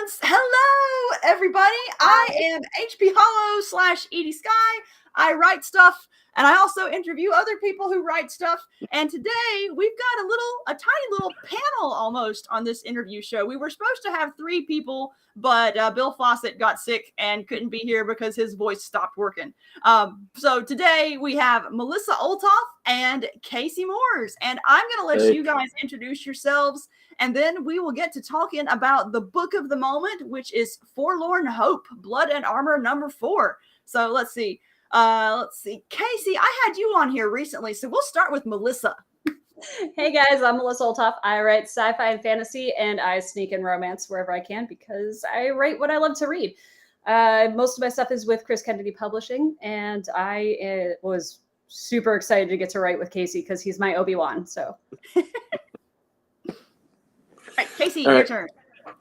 once. Hello, everybody. I am HP Holo / Edie Sky. I write stuff, and I also interview other people who write stuff. And today we've got a tiny little panel almost on this interview show. We were supposed to have 3 people, but Bill Fawcett got sick and couldn't be here because his voice stopped working. So today we have Melissa Olthoff and Casey Moores, and I'm going to let you guys introduce yourselves, and then we will get to talking about the book of the moment, which is Forlorn Hope, Blood and Armor #4. So let's see. Casey, I had you on here recently, so we'll start with Melissa. Hey guys, I'm Melissa Olthoff. I write sci-fi and fantasy, and I sneak in romance wherever I can because I write what I love to read. Most of my stuff is with Chris Kennedy Publishing, and I was super excited to get to write with Casey because he's my Obi-Wan. So, all right, Casey, your turn.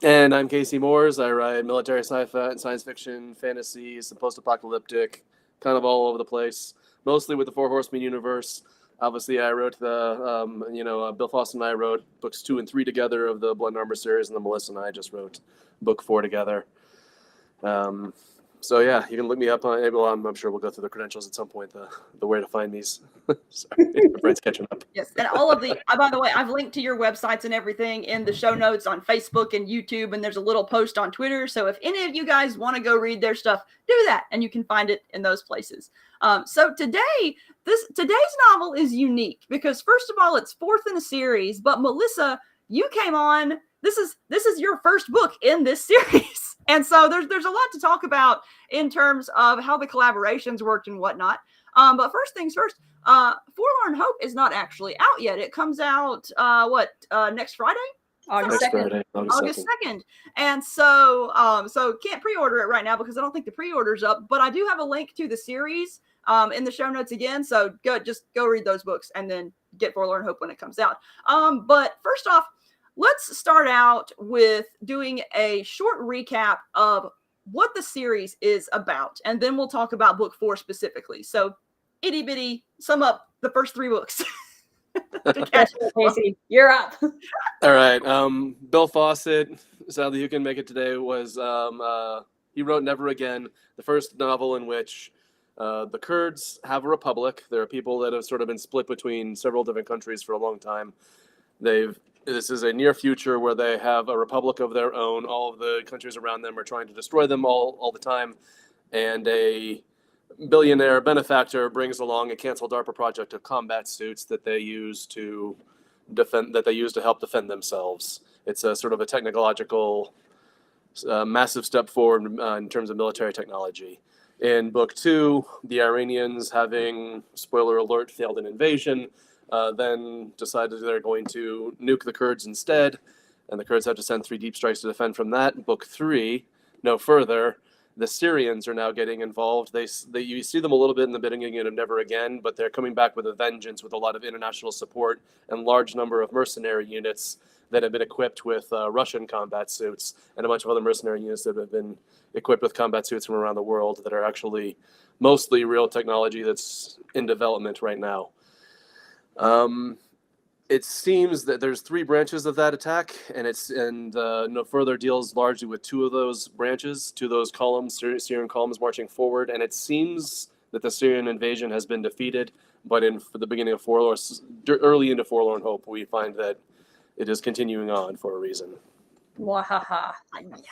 And I'm Casey Moores. I write military sci-fi and science fiction, fantasy, some post-apocalyptic, kind of all over the place. Mostly with the Four Horsemen universe. Obviously, I wrote Bill Fawcett and I wrote books 2 and 3 together of the Blood and Armor series, and then Melissa and I just wrote book 4 together. So yeah, you can look me up on. Well, I'm sure we'll go through the credentials at some point. The where to find these. Sorry, my brain's catching up. Yes, and all of the. By the way, I've linked to your websites and everything in the show notes on Facebook and YouTube, and there's a little post on Twitter. So if any of you guys want to go read their stuff, do that, and you can find it in those places. So today's novel is unique because first of all, it's 4th in a series. But Melissa, you came on. This is your first book in this series. And so there's a lot to talk about in terms of how the collaborations worked and whatnot. But first things first, Forlorn Hope is not actually out yet. It comes out next Friday? August 2nd. August 2nd. And so can't pre-order it right now because I don't think the pre-order's up. But I do have a link to the series in the show notes again. So just go read those books and then get Forlorn Hope when it comes out. But first off, let's start out with doing a short recap of what the series is about, and then we'll talk about book 4 specifically. So, itty bitty, sum up the first 3 books. Casey, you're up. All right. Bill Fawcett, sadly you can make it today, was he wrote Never Again, the first novel in which the Kurds have a republic. There are people that have sort of been split between several different countries for a long time. This is a near future where they have a republic of their own. All of the countries around them are trying to destroy them all the time. And a billionaire benefactor brings along a canceled DARPA project of combat suits that they use to help defend themselves. It's a sort of a technological massive step forward in terms of military technology. In book 2, the Iranians, having, spoiler alert, failed an invasion, then decided they're going to nuke the Kurds instead, and the Kurds have to send 3 deep strikes to defend from that. Book 3, no further, the Syrians are now getting involved. You see them a little bit in the beginning of Never Again, but they're coming back with a vengeance with a lot of international support and large number of mercenary units that have been equipped with Russian combat suits and a bunch of other mercenary units that have been equipped with combat suits from around the world that are actually mostly real technology that's in development right now. It seems that there's 3 branches of that attack, and no further deals largely with 2 of those branches, 2 of those columns, Syrian columns marching forward, and it seems that the Syrian invasion has been defeated, but for the beginning of early into Forlorn Hope, we find that it is continuing on for a reason. Wahaha.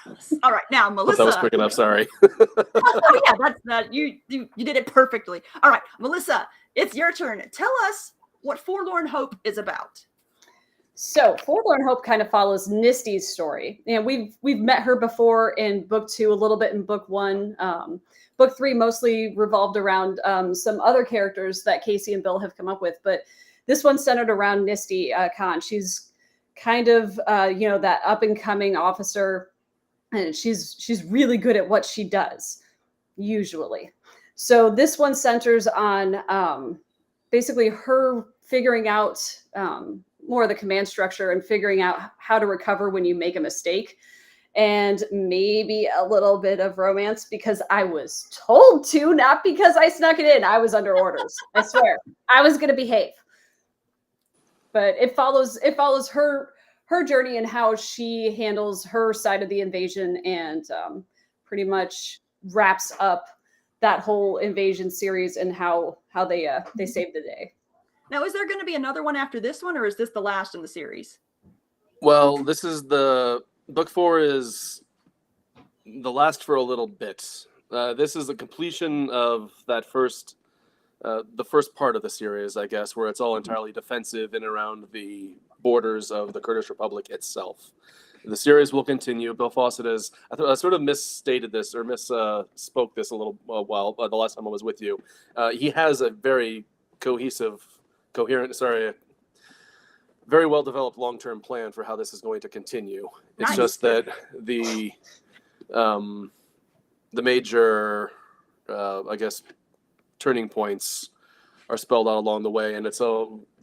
Yes. All right, now Melissa. That was quick enough. Sorry. Oh yeah, that's that. You did it perfectly. All right, Melissa, it's your turn. Tell us what Forlorn Hope is about. So Forlorn Hope kind of follows Nisty's story. And we've met her before in book 2, a little bit in book 1. Book 3 mostly revolved around some other characters that Casey and Bill have come up with. But this one's centered around Nisty Khan. She's kind of, that up-and-coming officer. And she's really good at what she does, usually. So this one centers on basically her figuring out more of the command structure and figuring out how to recover when you make a mistake, and maybe a little bit of romance because I was told to, not because I snuck it in. I was under orders. I swear I was going to behave. But it follows her her journey and how she handles her side of the invasion, and pretty much wraps up that whole invasion series and how they saved the day. Now, is there going to be another one after this one, or is this the last in the series? Well, this is book 4 is the last for a little bit. This is the completion of that the first part of the series, I guess, where it's all entirely defensive in around the borders of the Kurdish Republic itself. The series will continue. Bill Fawcett I sort of misstated this or misspoke this a little while the last time I was with you. He has a very very well developed long-term plan for how this is going to continue. It's just that the major, I guess, turning points are spelled out along the way, and it's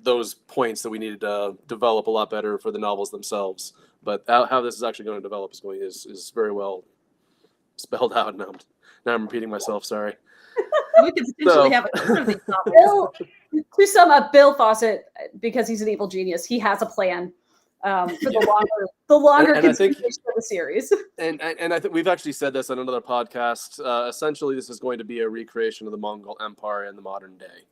those points that we needed to develop a lot better for the novels themselves. But how this is actually going to develop is very well spelled out. Now I'm repeating myself. Sorry. We could potentially have a ton of these novels. Bill, to sum up, Bill Fawcett, because he's an evil genius, he has a plan for the longer continuation of the series. And I think we've actually said this on another podcast. Essentially, this is going to be a recreation of the Mongol Empire in the modern day.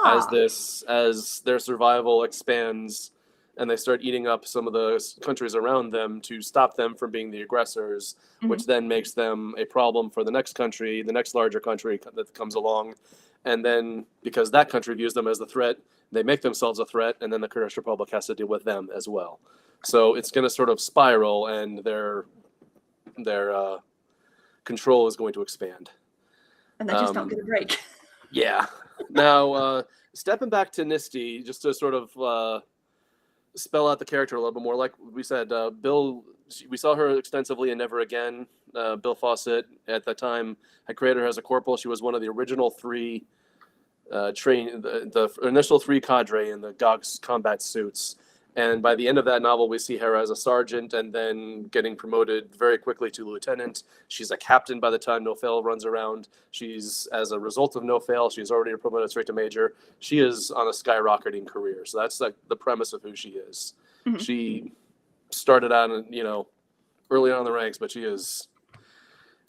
As their survival expands and they start eating up some of the countries around them to stop them from being the aggressors, which then makes them a problem for the next country, the next larger country that comes along. And then because that country views them as the threat, they make themselves a threat, and then the Kurdish Republic has to deal with them as well. So it's going to sort of spiral, and their control is going to expand. And they just don't get a break. Yeah. Now, stepping back to Nisty, just to sort of spell out the character a little bit more, like we said, Bill, we saw her extensively in Never Again. Bill Fawcett, at that time, had created her as a corporal. She was one of the original 3 the initial 3 cadre in the GOG's combat suits. And by the end of that novel, we see her as a sergeant and then getting promoted very quickly to lieutenant. She's a captain by the time No Fail runs around. As a result of No Fail, she's already promoted straight to major. She is on a skyrocketing career. So that's like the premise of who she is. Mm-hmm. She started out, early on in the ranks, but she has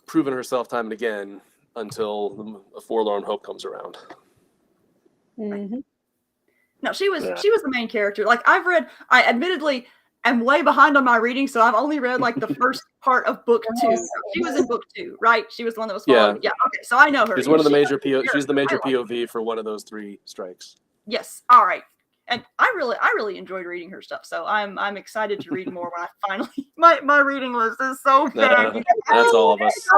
proven herself time and again until a Forlorn Hope comes around. Mm-hmm. No, she was the main character. Like I admittedly am way behind on my reading, so I've only read like the first part of book 2. She was in book 2, right? She was the one that was following. Yeah. Okay, so I know her. She's one of the major she's the major POV for one of those 3 strikes. Yes. All right. And I really enjoyed reading her stuff. So I'm excited to read more when I finally my reading list is so big. That's all of us. It's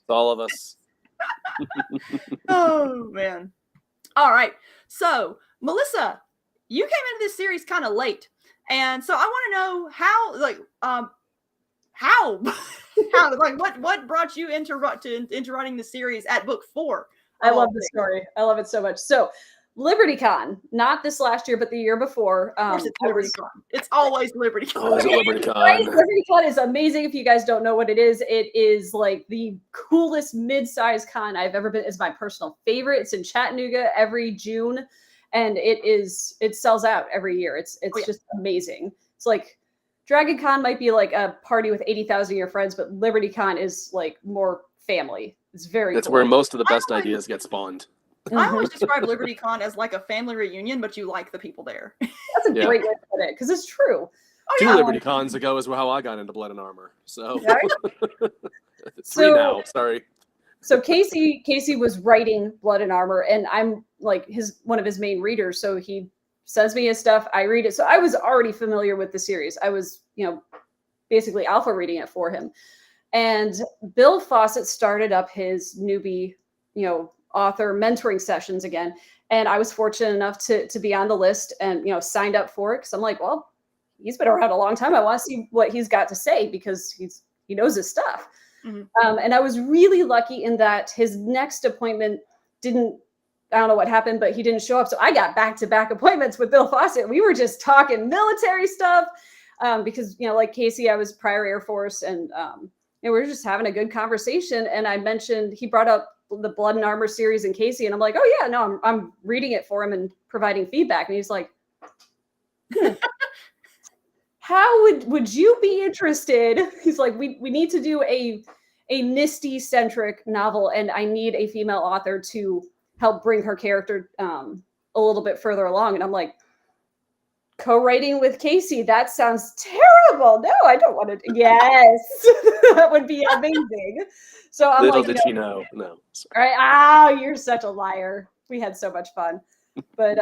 all of us. Oh man. All right. So Melissa, you came into this series kind of late, and so I want to know what brought you into writing the series at book 4? I love the story. I love it so much. So LibertyCon, not this last year, but the year before. Of course it's LibertyCon. It's always LibertyCon. Always LibertyCon. LibertyCon is amazing. If you guys don't know what it is like the coolest mid-sized con I've ever been. It's my personal favorite. It's in Chattanooga every June. And it sells out every year. It's just amazing. It's like Dragon Con might be like a party with 80,000 of your friends, but LibertyCon is like more family. It's very cool. Where most of the best ideas get spawned. I always describe LibertyCon as like a family reunion, but you like the people there. That's a great way to put it, because it's true. Two LibertyCons ago is how I got into Blood and Armor. So 3 now. Sorry. So Casey was writing Blood and Armor, and I'm like one of his main readers. So he sends me his stuff. I read it. So I was already familiar with the series. I was, basically alpha reading it for him. And Bill Fawcett started up his newbie, author mentoring sessions again. And I was fortunate enough to be on the list and, signed up for it. Cause I'm like, well, he's been around a long time. I want to see what he's got to say because he knows his stuff. Mm-hmm. And I was really lucky in that his next appointment I don't know what happened, but he didn't show up. So I got back-to-back appointments with Bill Fawcett. We were just talking military stuff because, like Casey, I was prior Air Force and we were just having a good conversation. And I mentioned, he brought up the Blood and Armor series and Casey. And I'm like, oh yeah, no, I'm reading it for him and providing feedback. And he's like, would you be interested? He's like, we need to do a Nisty centric novel, and I need a female author to help bring her character a little bit further along. And I'm like, co-writing with Casey, that sounds terrible. No, I don't want to. Yes, that would be amazing. So I'm Little like, did you know, no. all right, you're such a liar. We had so much fun, but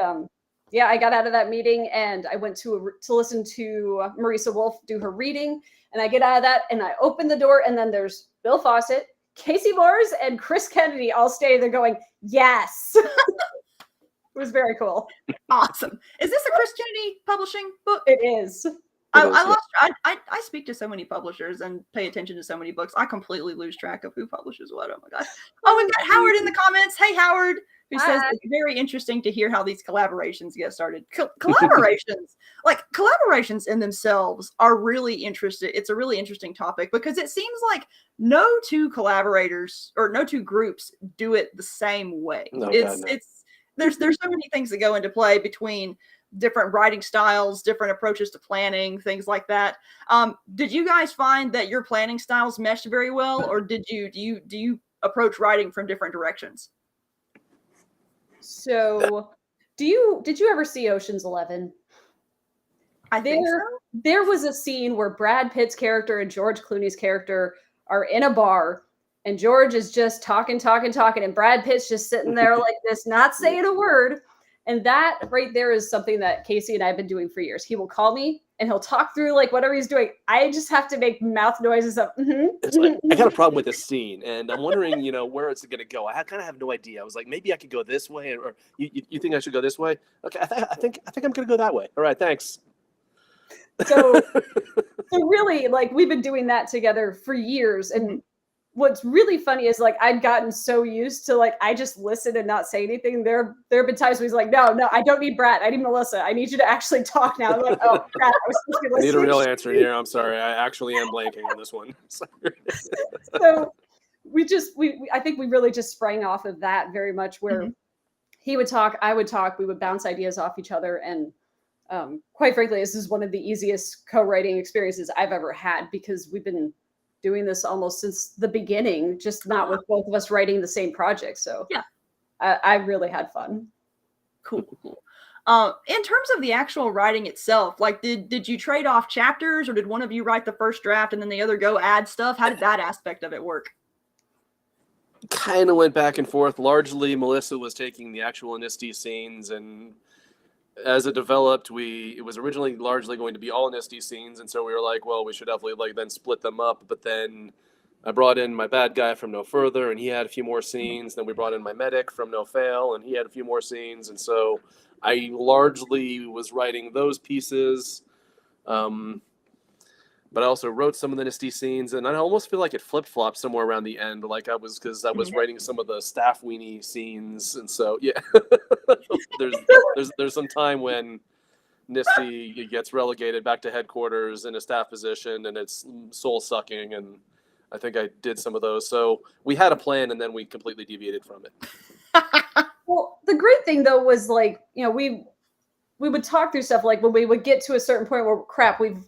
yeah, I got out of that meeting and I went to listen to Marisa Wolf do her reading, and I get out of that and I open the door, and then there's Bill Fawcett, Casey Moores, and Chris Kennedy all standing there going, yes. It was very cool. Awesome. Is this a Chris Kennedy publishing book? It is. I speak to so many publishers and pay attention to so many books. I completely lose track of who publishes what. Oh my gosh. Oh, we've got Howard in the comments. Hey, Howard, who says it's very interesting to hear how these collaborations get started. Collaborations in themselves are really interesting. It's a really interesting topic because it seems like no two collaborators or no two groups do it the same way. There's so many things that go into play between different writing styles, different approaches to planning, things like that. Did you guys find that your planning styles meshed very well, or do you approach writing from different directions? So, did you ever see Ocean's 11? I think so. There was a scene where Brad Pitt's character and George Clooney's character are in a bar, and George is just talking, and Brad Pitt's just sitting there like this, not saying a word. And that right there is something that Casey and I have been doing for years. He will call me and he'll talk through like whatever he's doing. I just have to make mouth noises of, It's like, I got a problem with this scene, and I'm wondering, where it's going to go. I kind of have no idea. I was like, maybe I could go this way, or you think I should go this way? Okay, I think I'm going to go that way. All right, thanks. So really, like, we've been doing that together for years. And what's really funny is like I'd gotten so used to like I just listen and not say anything. There have been times where he's like, no, I don't need Brad. I need Melissa. I need you to actually talk now. I'm like, oh, Brad, I was supposed to be listening. I need a real answer here. I'm sorry. I actually am blanking on this one. So I think we really just sprang off of that very much, where he would talk, I would talk, we would bounce ideas off each other. And quite frankly, this is one of the easiest co-writing experiences I've ever had, because we've been doing this almost since the beginning, just not with both of us writing the same project. So yeah, I really had fun. Cool. In terms of the actual writing itself, like did you trade off chapters, or did one of you write the first draft and then the other go add stuff? How did that aspect of it work? Kind of went back and forth. Largely, Melissa was taking the actual Nisty scenes, and as it developed, it was originally largely going to be all Nisty scenes, and so we were like, well, we should definitely then split them up. But then I brought in my bad guy from No Further, and he had a few more scenes. Then we brought in my medic from No Fail, and he had a few more scenes. And so I largely was writing those pieces, but I also wrote some of the Nisty scenes, and I almost feel like it flip-flopped somewhere around the end, because I was writing some of the staff weenie scenes, and so yeah, there's some time when Nisty gets relegated back to headquarters in a staff position, and it's soul-sucking, and I think I did some of those. So we had a plan, and then we completely deviated from it. Well, the great thing though was like, we would talk through stuff, like when we would get to a certain point where crap, we've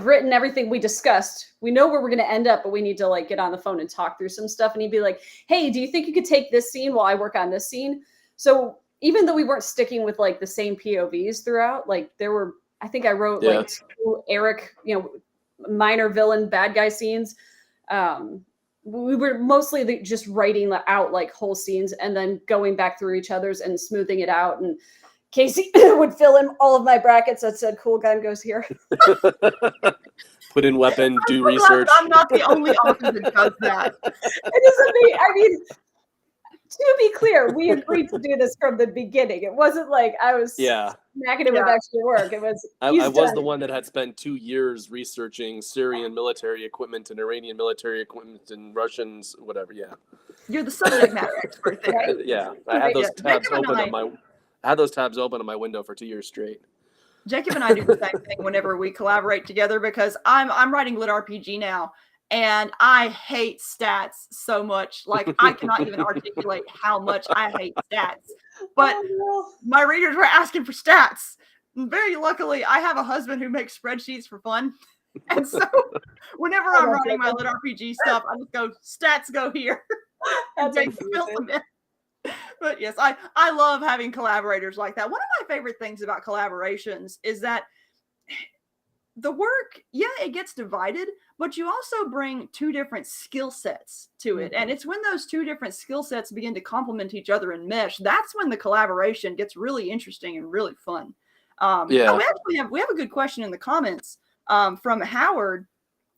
written everything we discussed. We know where we're going to end up, but we need to like get on the phone and talk through some stuff. And he'd be like, hey, do you think you could take this scene while I work on this scene? So even though we weren't sticking with like the same POVs throughout, like I think I wrote like two Eric, minor villain bad guy scenes. We were mostly just writing out like whole scenes and then going back through each other's and smoothing it out. And Casey would fill in all of my brackets that said "cool gun goes here." Put in weapon, do research. I'm not the only author that does that. It doesn't mean. I mean, to be clear, we agreed to do this from the beginning. It wasn't like I was smacking it with extra work. It was. I was the one that had spent 2 years researching Syrian military equipment and Iranian military equipment and Russians, whatever. Yeah. You're the subject matter expert there. Right? Yeah, I had those tabs open on my. I had those tabs open on my window for 2 years straight. Jacob and I do the same thing whenever we collaborate together, because I'm writing Lit RPG now, and I hate stats so much. Like, I cannot even articulate how much I hate stats. But my readers were asking for stats. very luckily, I have a husband who makes spreadsheets for fun. And so whenever I'm writing my lit RPG stuff, I just go, stats go here. That's fill them in. But yes, I love having collaborators like that. One of my favorite things about collaborations is that the work, it gets divided, but you also bring two different skill sets to it. And it's when those two different skill sets begin to complement each other and mesh, that's when the collaboration gets really interesting and really fun. We have a good question in the comments from Howard,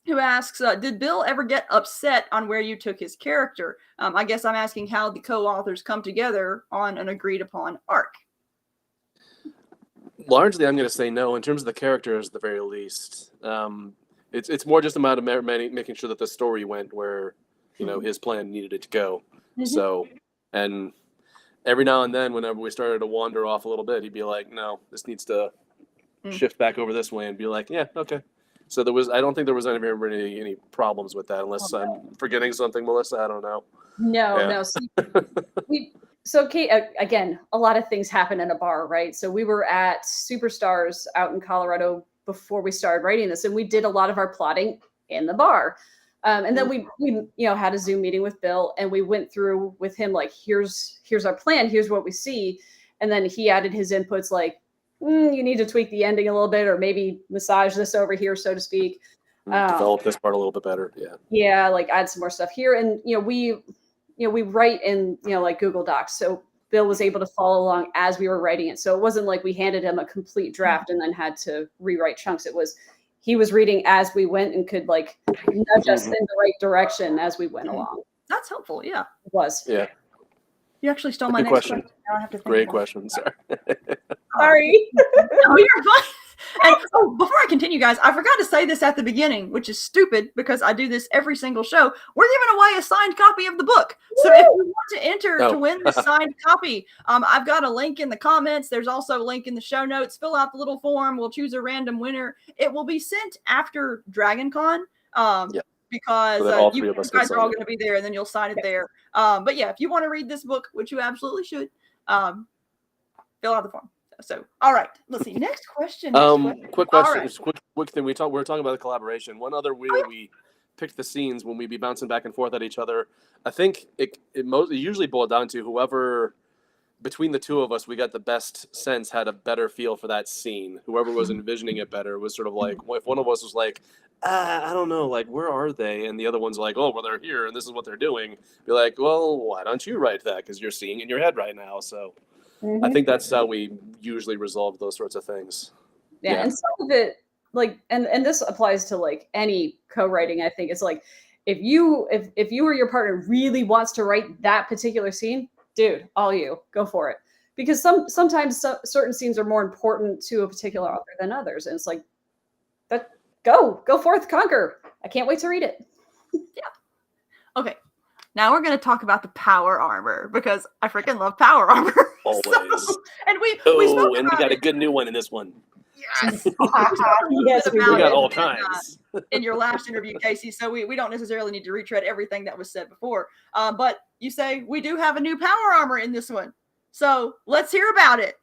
who asks, did Bill ever get upset on where you took his character? I guess I'm asking how the co-authors come together on an agreed upon arc. Largely, I'm going to say no. In terms of the characters, at the very least, it's more just a matter of making sure that the story went where his plan needed it to go. So, and every now and then, whenever we started to wander off a little bit, he'd be like, "No, this needs to shift back over this way," and be like, "Yeah, okay." So I don't think there was any problems with that, unless I'm forgetting something, Melissa. I don't know. No. So Kate, again, a lot of things happen in a bar, right? So we were at Superstars out in Colorado before we started writing this, and we did a lot of our plotting in the bar. And then we had a Zoom meeting with Bill, and we went through with him like, here's our plan, here's what we see, and then he added his inputs like, you need to tweak the ending a little bit, or maybe massage this over here, so to speak. Develop this part a little bit better. Yeah, like add some more stuff here, and we write in, like Google Docs. So Bill was able to follow along as we were writing it. So it wasn't like we handed him a complete draft and then had to rewrite chunks. He was reading as we went and could like nudge us in the right direction as we went along. That's helpful. Yeah. It was. Yeah. You actually stole my next question. Now I have to think Great question. Sorry. Sorry. No, you're fine. And before I continue, guys, I forgot to say this at the beginning, which is stupid because I do this every single show. We're giving away a signed copy of the book. So if you want to enter to win the signed copy, I've got a link in the comments. There's also a link in the show notes. Fill out the little form. We'll choose a random winner. It will be sent after DragonCon. Because so you guys are all going to be there, and then you'll sign it there. But yeah, if you want to read this book, which you absolutely should, fill out the form. So, all right, let's see. Next question. Quick question. Right. Quick thing. We were talking about the collaboration. One other way we picked the scenes when we'd be bouncing back and forth at each other. I think it usually boiled down to whoever between the two of us, we got the best sense, had a better feel for that scene. Whoever was envisioning it better was sort of like, if one of us was like, I don't know, like, where are they? And the other one's like, oh, well, they're here, and this is what they're doing. Be like, well, why don't you write that? Because you're seeing in your head right now. So I think that's how we usually resolve those sorts of things. Yeah, and some of it, like, and this applies to, like, any co-writing, I think. It's like, if you or your partner really wants to write that particular scene, dude, all you, go for it. Because sometimes certain scenes are more important to a particular author than others. And it's like, go forth, conquer. I can't wait to read it. Yeah. Okay. Now we're going to talk about the power armor, because I freaking love power armor. Always. And we got a good new one in this one. Yes. Yes, we got all kinds. In your last interview, Casey, so we don't necessarily need to retread everything that was said before. But you say we do have a new power armor in this one. So let's hear about it.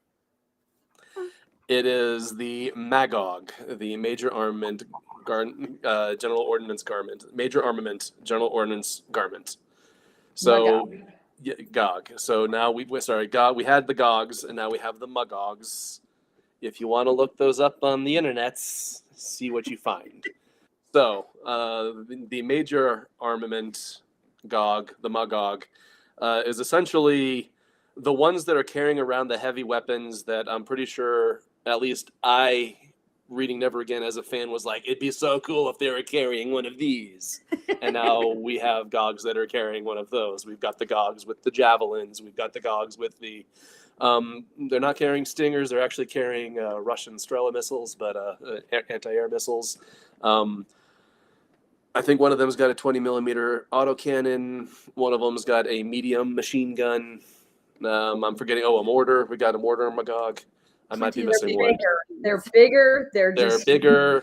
It is the Magog, the Major Armament General Ordnance Garment. Major Armament General Ordnance Garment. So, Gog. So now we had the Gogs, and now we have the Magogs. If you want to look those up on the internets, see what you find. So, the Major Armament Gog, the Magog, is essentially the ones that are carrying around the heavy weapons that I'm pretty sure, at least I, reading Never Again as a fan, was like, it'd be so cool if they were carrying one of these. And now we have Gogs that are carrying one of those. We've got the Gogs with the javelins. We've got the Gogs with the... they're not carrying Stingers. They're actually carrying Russian Strela missiles, but anti-air missiles. I think one of them's got a 20-millimeter autocannon. One of them's got a medium machine gun. I'm forgetting. A mortar. We got a mortar Magog. I might be missing one. They're bigger. They're bigger,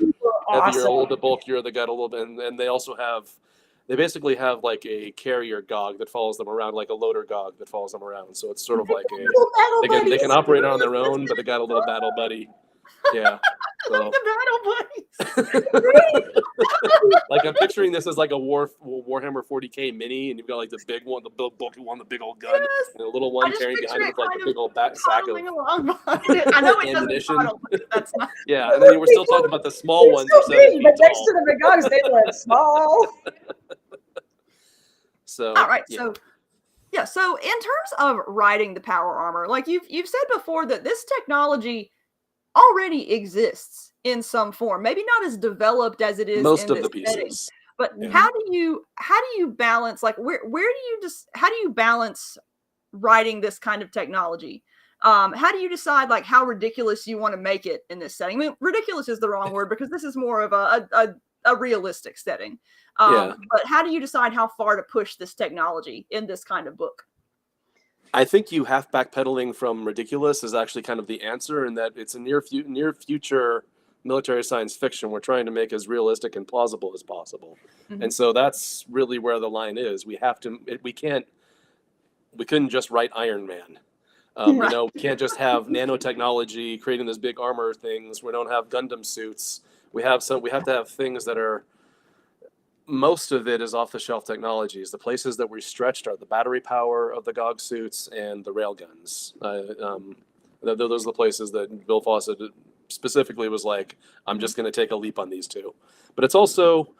awesome. heavier, a little bit bulkier. They got a little bit, and they also have. They basically have like a carrier Gog that follows them around, like a loader Gog that follows them around. So it's sort of like they can operate on their own, but they got a little battle buddy. Yeah. So. The battle buddies. Like I'm picturing this as like a Warhammer 40K mini, and you've got like the big one, the bulky one, the big old gun, Yes. and the little one carrying behind it with like a big old sack of along behind it. I know it doesn't ammunition. toddle, but that's not. Yeah, and then we're still talking about the small ones. So Are 7 big, feet but next tall. to the big dogs, they live small. So All right, yeah. so in terms of riding the power armor, like you've said before that this technology already exists in some form. Maybe not as developed as it is Most in of this the setting, pieces. but Yeah. how do you balance, like where do you just how do you balance riding this kind of technology? How do you decide like how ridiculous you want to make it in this setting? I mean, ridiculous is the wrong word because this is more of a realistic setting. Yeah. But how do you decide how far to push this technology in this kind of book? I think you half backpedaling from ridiculous is actually kind of the answer, in that it's a near future military science fiction. We're trying to make as realistic and plausible as possible, and so that's really where the line is. We have to. We couldn't just write Iron Man. Right. You know, we can't just have nanotechnology creating those big armor things. We don't have Gundam suits. We have to have things that are. Most of it is off-the-shelf technologies. The places that we stretched are the battery power of the GOG suits and the railguns. Those are the places that Bill Fawcett specifically was like, I'm just going to take a leap on these two. But it's also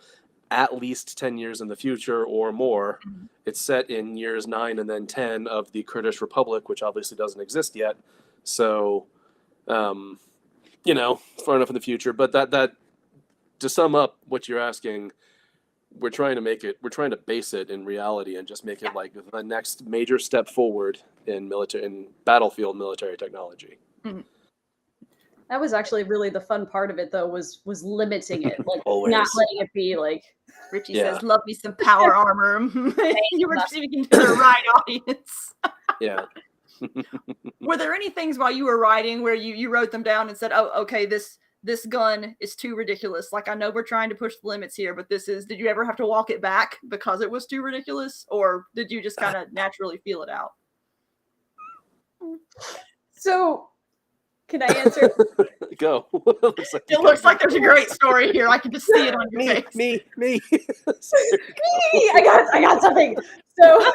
at least 10 years in the future or more. It's set in years 9 and then 10 of the Kurdish Republic, which obviously doesn't exist yet. So, you know, far enough in the future. But that to sum up what you're asking, we're trying to base it in reality and just make it like the next major step forward in battlefield military technology. Mm-hmm. That was actually really the fun part of it, though, was limiting it, like Always. not letting it be like. Richie says, "Love me some power armor." You were speaking to the right audience. Yeah. Were there any things while you were writing where you wrote them down and said, "Oh, okay, this gun is too ridiculous. Like, I know we're trying to push the limits here, but did you ever have to walk it back because it was too ridiculous? Or did you just kind of naturally feel it out?" So, can I answer? Go. It looks like there's a great story here. I can just see it on your face. Me. Me! I got something. So,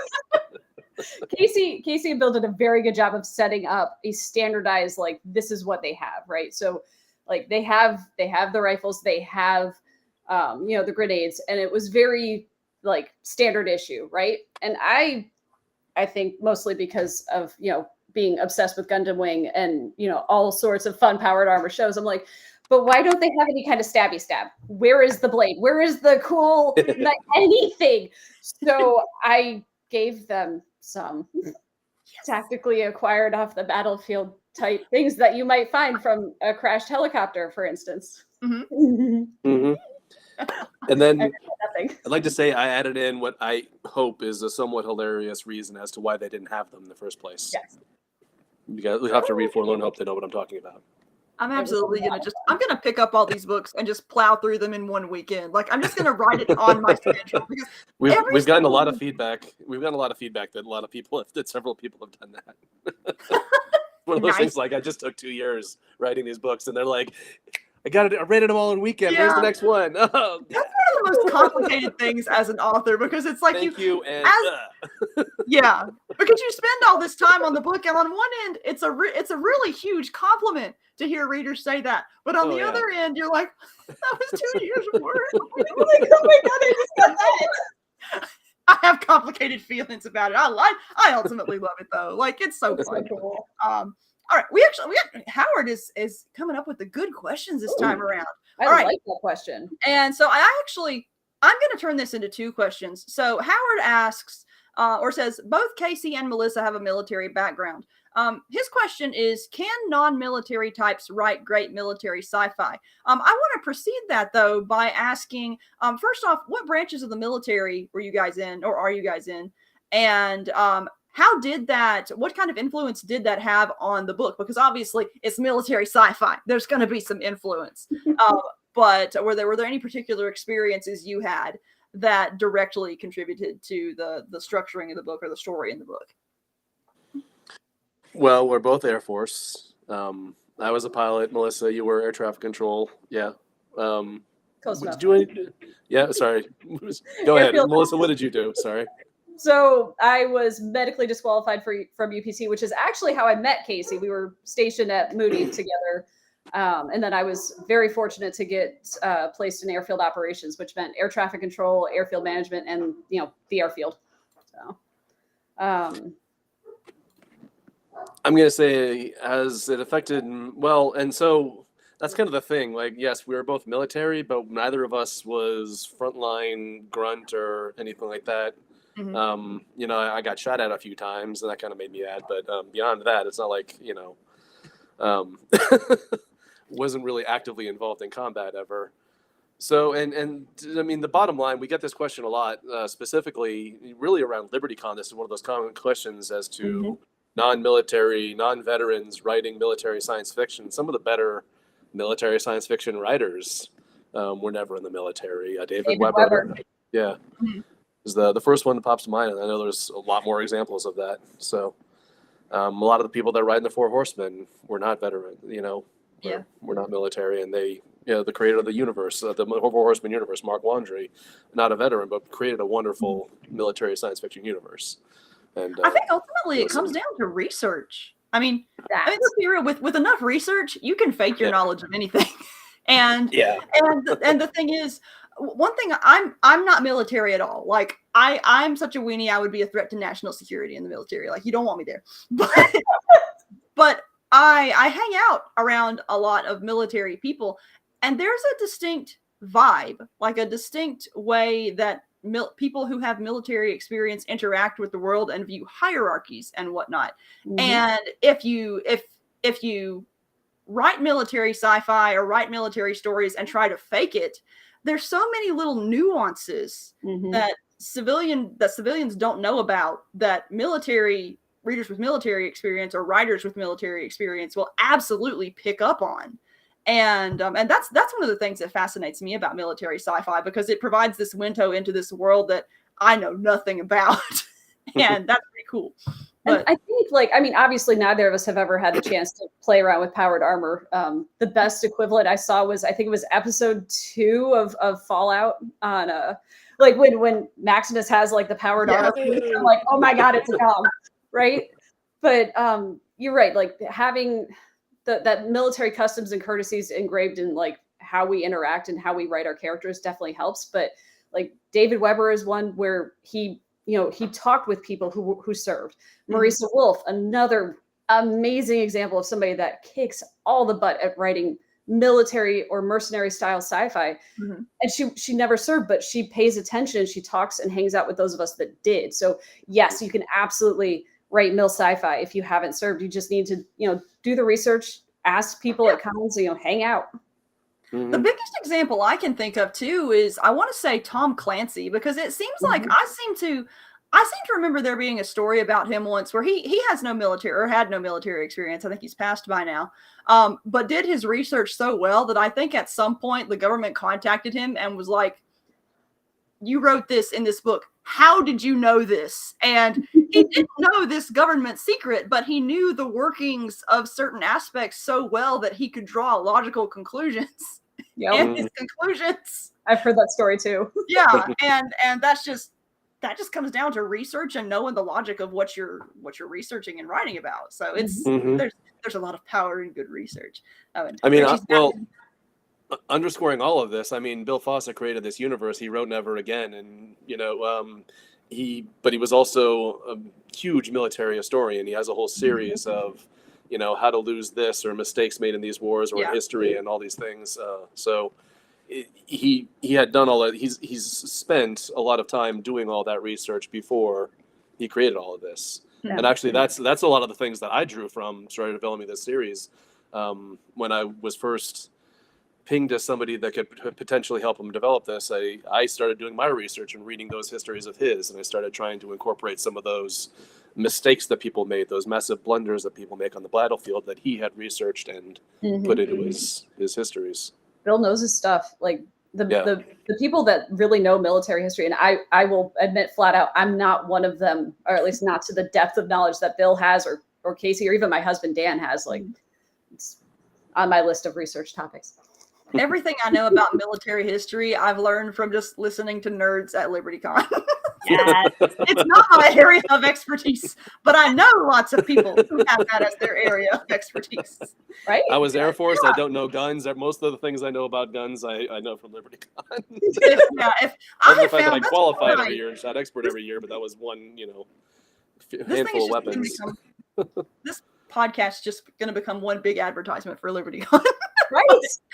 Casey and Bill did a very good job of setting up a standardized, like, this is what they have, right? So, like, they have the rifles, they have, the grenades, and it was very, like, standard issue, right? And I think mostly because of, being obsessed with Gundam Wing and, all sorts of fun powered armor shows, I'm like, but why don't they have any kind of stabby stab? Where is the blade? Where is the cool, anything? So I gave them some tactically acquired off the battlefield type things that you might find from a crashed helicopter, for instance. Mm-hmm. And then I'd like to say I added in what I hope is a somewhat hilarious reason as to why they didn't have them in the first place. Yes. You have to read Forlorn Hope to know what I'm talking about. I'm absolutely I'm gonna pick up all these books and just plow through them in one weekend. Like, I'm just gonna write it on my schedule because we've gotten a lot of feedback. We've gotten a lot of feedback that several people have done that. One of those things, like, I just took 2 years writing these books, and they're like, I read them all in weekend. Yeah. Where's the next one? Oh, that's one of the most complicated things as an author, because it's like yeah, because you spend all this time on the book, and on one end, it's a really huge compliment to hear readers say that, but on the other end, you're like, that was 2 years of work. Oh my god, I just got that. I have complicated feelings about it. I ultimately love it though. Like, it's so fun. Cool. All right, we got Howard is coming up with the good questions this time around. I like that question. And so I'm going to turn this into 2 questions. So Howard asks, or says, both Casey and Melissa have a military background. His question is, can non-military types write great military sci-fi? I want to precede that, though, by asking, first off, what branches of the military were you guys in, or are you guys in? And what kind of influence did that have on the book? Because obviously it's military sci-fi. There's going to be some influence. But were there any particular experiences you had that directly contributed to the structuring of the book or the story in the book? Well, we're both Air Force. I was a pilot. Melissa, you were air traffic control. Yeah. Close enough. Did you? Yeah. Sorry. Go ahead, Airfield. Melissa. What did you do? Sorry. So I was medically disqualified from UPC, which is actually how I met Casey. We were stationed at Moody together. And then I was very fortunate to get placed in airfield operations, which meant air traffic control, airfield management, and, the airfield. So, I'm going to say, as it affected, well, and so that's kind of the thing. Like, yes, we were both military, but neither of us was frontline grunt or anything like that. Mhm. I got shot at a few times, and that kind of made me mad. But beyond that, it's not like, wasn't really actively involved in combat ever. So, and I mean, the bottom line, we get this question a lot, specifically really around LibertyCon. This is one of those common questions as to non-military, non-veterans writing military science fiction. Some of the better military science fiction writers were never in the military. David Weber. Yeah. Mhm. Is the first one that pops to mind, and I know there's a lot more examples of that. So a lot of the people that ride in the Four Horsemen were not veteran, were not military, and they, the creator of the universe, the Four Horsemen universe, Mark Wandry, not a veteran, but created a wonderful military science fiction universe. And I think ultimately it comes down to research. I mean, let's be real. With enough research, you can fake your knowledge of anything. And the thing is, one thing, I'm not military at all. Like I'm such a weenie. I would be a threat to national security in the military. Like you don't want me there. But I hang out around a lot of military people, and there's a distinct vibe, like a distinct way that people who have military experience interact with the world and view hierarchies and whatnot. And if you write military sci-fi or write military stories and try to fake it, there's so many little nuances that civilians don't know about, that military readers with military experience or writers with military experience will absolutely pick up on. And that's one of the things that fascinates me about military sci-fi, because it provides this window into this world that I know nothing about. And that's pretty cool. But I think, obviously neither of us have ever had the chance to play around with powered armor. The best equivalent I saw was, I think it was episode 2 of Fallout on when Maximus has the powered armor. I'm like, oh my God, it's a dog, right? But you're right. Like having that military customs and courtesies engraved in how we interact and how we write our characters definitely helps. But David Weber is one where he talked with people who served. Marisa Wolf, another amazing example of somebody that kicks all the butt at writing military or mercenary style sci-fi. And she never served, but she pays attention. She talks and hangs out with those of us that did. So yes, you can absolutely write mil sci-fi if you haven't served. You just need to, do the research, ask people at cons, hang out. The biggest example I can think of too is, I want to say Tom Clancy, because it seems like I seem to remember there being a story about him once where he has no military, or had no military experience. I think he's passed by now. But did his research so well that I think at some point the government contacted him and was like, you wrote this in this book. How did you know this? And he didn't know this government secret, but he knew the workings of certain aspects so well that he could draw logical conclusions. And his conclusions. I've heard that story too. Yeah, and that just comes down to research and knowing the logic of what you're researching and writing about. So it's there's a lot of power in good research. Underscoring all of this, I mean, Bill Fawcett created this universe. He wrote Never Again, and he was also a huge military historian. He has a whole series of, how to lose this, or mistakes made in these wars, or history, and all these things. So he had done all that. He's spent a lot of time doing all that research before he created all of this. And actually, that's a lot of the things that I drew from started developing this series. When I was first pinged as somebody that could potentially help him develop this, I started doing my research and reading those histories of his, and I started trying to incorporate some of those mistakes that people made, those massive blunders that people make on the battlefield, that he had researched and put into his histories. Bill knows his stuff. The people that really know military history, and I will admit flat out, I'm not one of them, or at least not to the depth of knowledge that Bill has, or Casey, or even my husband Dan has. my list of research topics. Everything I know about military history, I've learned from just listening to nerds at LibertyCon. Yes. It's not my area of expertise, but I know lots of people who have that as their area of expertise. Right? I was Air Force. I don't know guns. Most of the things I know about guns, I know from LibertyCon. Yeah, if I the have fact that I found qualified every year and shot expert every year, but that was one, handful of weapons. This podcast is just going to become one big advertisement for LibertyCon. Right?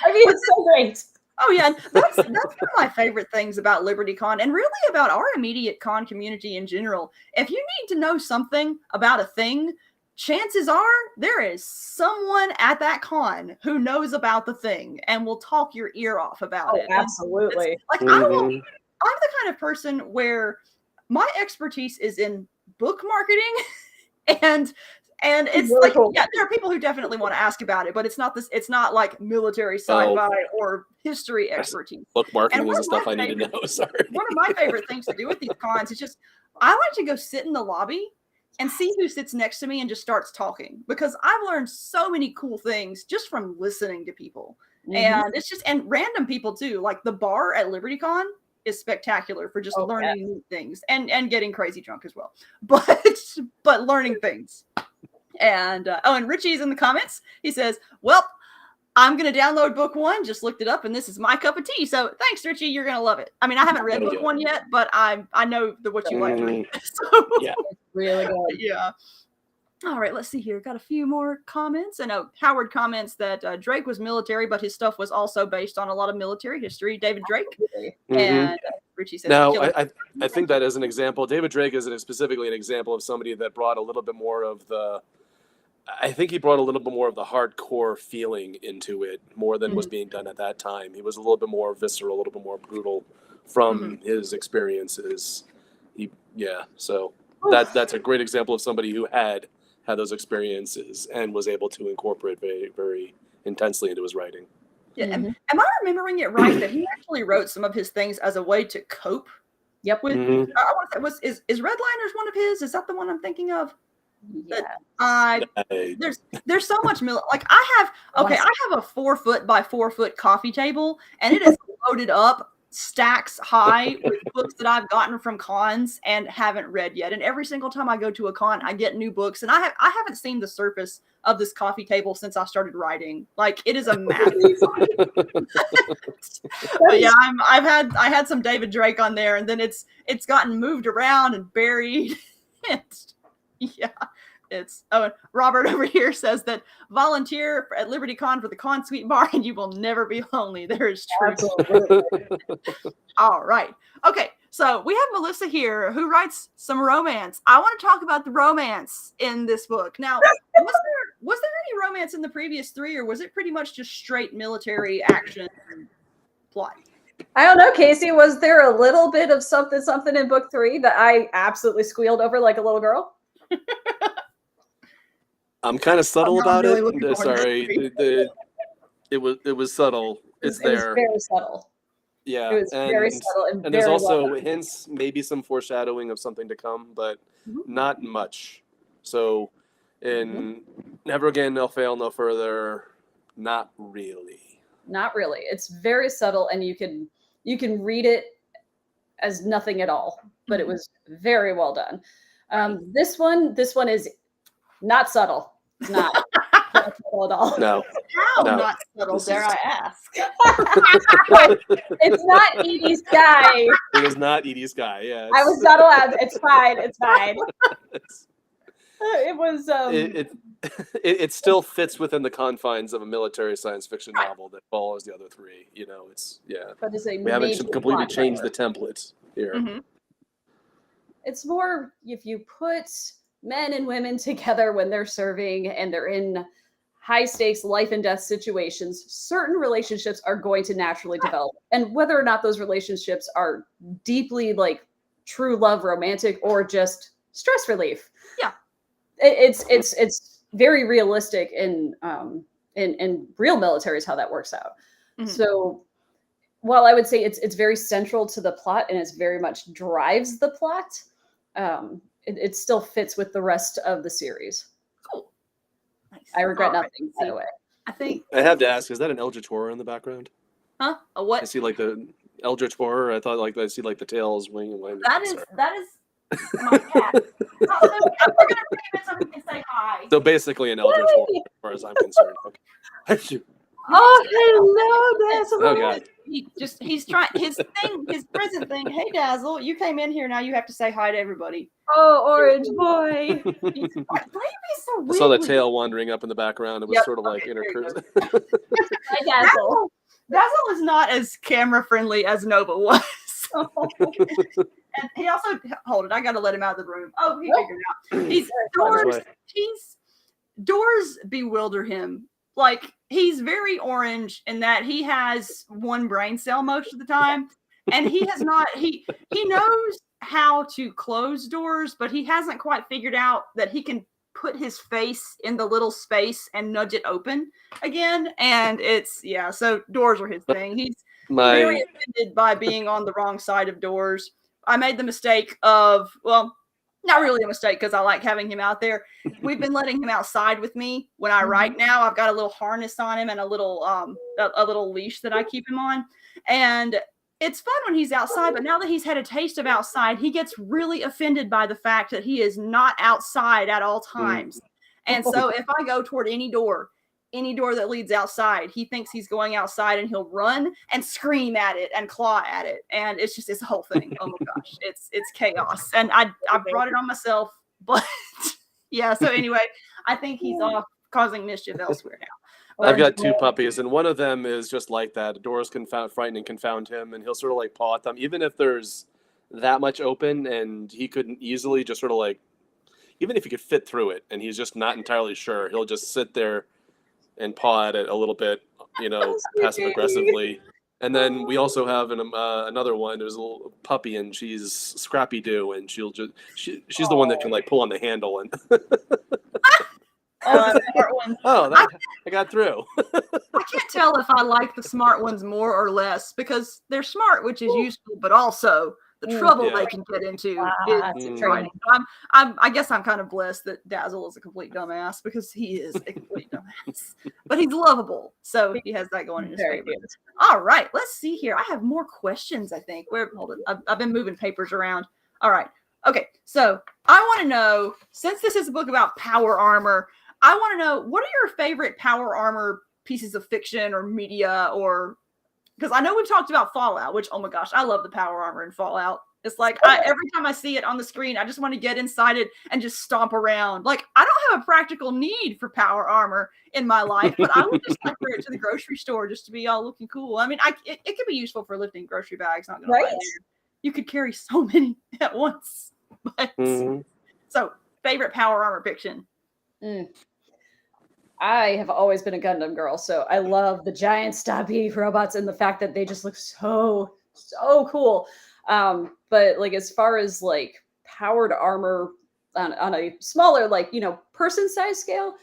I mean, it's so great. Oh yeah, that's one of my favorite things about LibertyCon, and really about our immediate con community in general. If you need to know something about a thing, chances are there is someone at that con who knows about the thing and will talk your ear off about it. Absolutely. Like I'm the kind of person where my expertise is in book marketing and it's really cool. Yeah, there are people who definitely want to ask about it, but it's not like military sci-fi or history expertise. Book marketing is the stuff I need to know. Sorry. One of my favorite things to do with these cons is just, I like to go sit in the lobby and see who sits next to me and just starts talking, because I've learned so many cool things just from listening to people. And it's just, and random people too. Like the bar at LibertyCon is spectacular for just learning new things and getting crazy drunk as well. But learning things. And and Richie's in the comments. He says, well, I'm going to download book 1. Just looked it up, and this is my cup of tea. So thanks, Richie. You're going to love it. I mean, I haven't read book 1 yet, but I know what you like to read. So, yeah, really good. Yeah. All right, let's see here. Got a few more comments. I know Howard comments that Drake was military, but his stuff was also based on a lot of military history. David Drake. And Richie says, now, I think that as an example, David Drake is specifically an example of somebody that brought a little bit more of the, I think he brought a little bit more of the hardcore feeling into it, more than was being done at that time. He was a little bit more visceral, a little bit more brutal from his experiences. So that's a great example of somebody who had those experiences and was able to incorporate very, very intensely into his writing. Yeah, am I remembering it right that he actually wrote some of his things as a way to cope? Yep. With I want to say, is Redliners one of his? Is that the one I'm thinking of? Yeah. There's so much like I have a 4 foot by 4 foot coffee table, and it is loaded up stacks high with books that I've gotten from cons and haven't read yet. And every single time I go to a con, I get new books, and I haven't seen the surface of this coffee table since I started writing. Like, it is a massive. But yeah, I had some David Drake on there, and then it's gotten moved around and buried. Yeah, Robert over here says that volunteer at LibertyCon for the con suite bar and you will never be lonely. There is truth. All right. Okay. So we have Melissa here who writes some romance. I want to talk about the romance in this book. Now, was there any romance in the previous 3, or was it pretty much just straight military action plot? I don't know, Casey. Was there a little bit of something in book 3 that I absolutely squealed over like a little girl? I'm kind of subtle about it. Sorry, it was subtle. It's there. It was very subtle. Yeah, it was very subtle and there's very also well hints, maybe some foreshadowing of something to come, but not much. So, in Never Again, No Fail, No Further, not really. Not really. It's very subtle, and you can read it as nothing at all. But it was very well done. This one is not subtle. It's not subtle at all. No. How not subtle, dare I ask? It's not Edie Sky. It is not Edie Sky. Yeah. I was subtle. It's fine. It's fine. It was. It still fits within the confines of a military science fiction novel that follows the other 3. But it's we haven't completely changed the template here. It's more if you put men and women together when they're serving and they're in high stakes life and death situations, certain relationships are going to naturally develop. And whether or not those relationships are deeply like true love, romantic, or just stress relief. Yeah. It's very realistic in real military is how that works out. So while I would say it's very central to the plot and it's very much drives the plot, it still fits with the rest of the series. Cool. Nice. I regret nothing, by the way. I think. I have to ask, is that an Eldritch Horror in the background? Huh? A I what? see like the Eldritch Horror. I thought like I see like the tails winging. That is my cat. I'm gonna bring him in so he can say hi. So basically an Eldritch Horror, as far as I'm concerned. Okay. Oh, hello, Dazzle. Oh god. He's trying his present thing. Hey Dazzle, you came in here, now you have to say hi to everybody. Oh, orange boy. Baby's so I saw the wiggly. tail wandering up in the background. It was sort of like there you intercursive. Hi, Dazzle. Dazzle is not as camera friendly as Nova was. And he also hold it. I gotta let him out of the room. Oh, he figured it out. Doors bewilder him. Like, he's very orange in that he has one brain cell most of the time, and he knows how to close doors, but he hasn't quite figured out that he can put his face in the little space and nudge it open again. And so doors are his thing. He's very offended by being on the wrong side of doors. I made the mistake of, well, not really a mistake because I like having him out there. We've been letting him outside with me when I write now. I've got a little harness on him and a little leash that I keep him on. And it's fun when he's outside, but now that he's had a taste of outside, he gets really offended by the fact that he is not outside at all times. And so if I go toward any door that leads outside, he thinks he's going outside and he'll run and scream at it and claw at it. And it's just this whole thing. Oh my gosh, it's chaos. And I brought it on myself, but yeah. So anyway, I think he's off causing mischief elsewhere now. I've got two puppies, and one of them is just like that. Doors frighten and confound him, and he'll sort of like paw at them, even if there's that much open, and he couldn't easily just sort of like, even if he could fit through it, and he's just not entirely sure, he'll just sit there and paw at it a little bit, passive aggressively. And then we also have another one. There's a little puppy, and she's Scrappy Doo, and she's the one that can like pull on the handle and. I got through. I can't tell if I like the smart ones more or less because they're smart, which is useful, but also the trouble they can get into is frightening. I guess I'm kind of blessed that Dazzle is a complete dumbass because he is a complete dumbass, but he's lovable, so he has that going in his favor. All right, let's see here. I have more questions. I think. Hold on. I've been moving papers around. All right. Okay. So I want to know, since this is a book about power armor, I want to know, what are your favorite power armor pieces of fiction or media, or because I know we've talked about Fallout, which, oh my gosh, I love the power armor in Fallout. It's like every time I see it on the screen, I just want to get inside it and just stomp around. Like, I don't have a practical need for power armor in my life, but I would just like wear it to the grocery store just to be all looking cool. I mean, it could be useful for lifting grocery bags. Not gonna lie to you. You could carry so many at once. But so, favorite power armor fiction. I have always been a Gundam girl, so I love the giant stabby robots and the fact that they just look so cool. But like, as far as like powered armor on a smaller, like, person size scale,